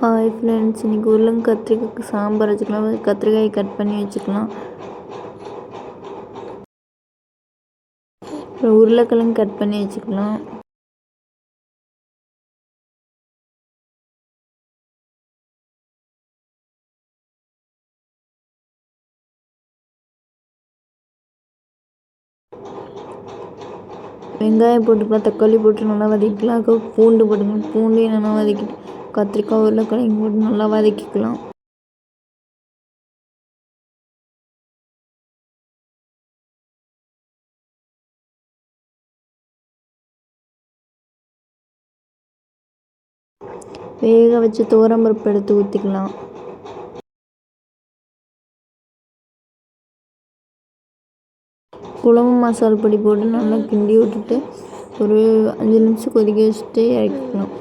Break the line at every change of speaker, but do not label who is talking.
Hi friends, இன்றைக்கி உருளைங்க கத்திரிக்காய்க்கு சாம்பார் வச்சுக்கலாம். கத்திரிக்காயை கட் பண்ணி வச்சுக்கலாம். அப்புறம் உருளைக்கிழங்கு கட் பண்ணி வச்சுக்கலாம். வெங்காயம் போட்டுக்கலாம், தக்காளி போட்டு நல்லா வதக்கிக்கலாம். பூண்டு போட்டுக்கலாம், பூண்டையும் நல்லா வதக்கிட்டு கத்திரிக்காய் உருளைக்கிழங்கு போட்டு நல்லா வதக்கிக்கலாம். வேக வச்சு துவரம்பருப்பு எடுத்து ஊற்றிக்கலாம். குழம்பு மசால் பொடி போட்டு நல்லா கிண்டி விட்டுட்டு ஒரு 5 நிமிஷம் கொதிக்க வச்சுட்டு இறக்கிக்கலாம்.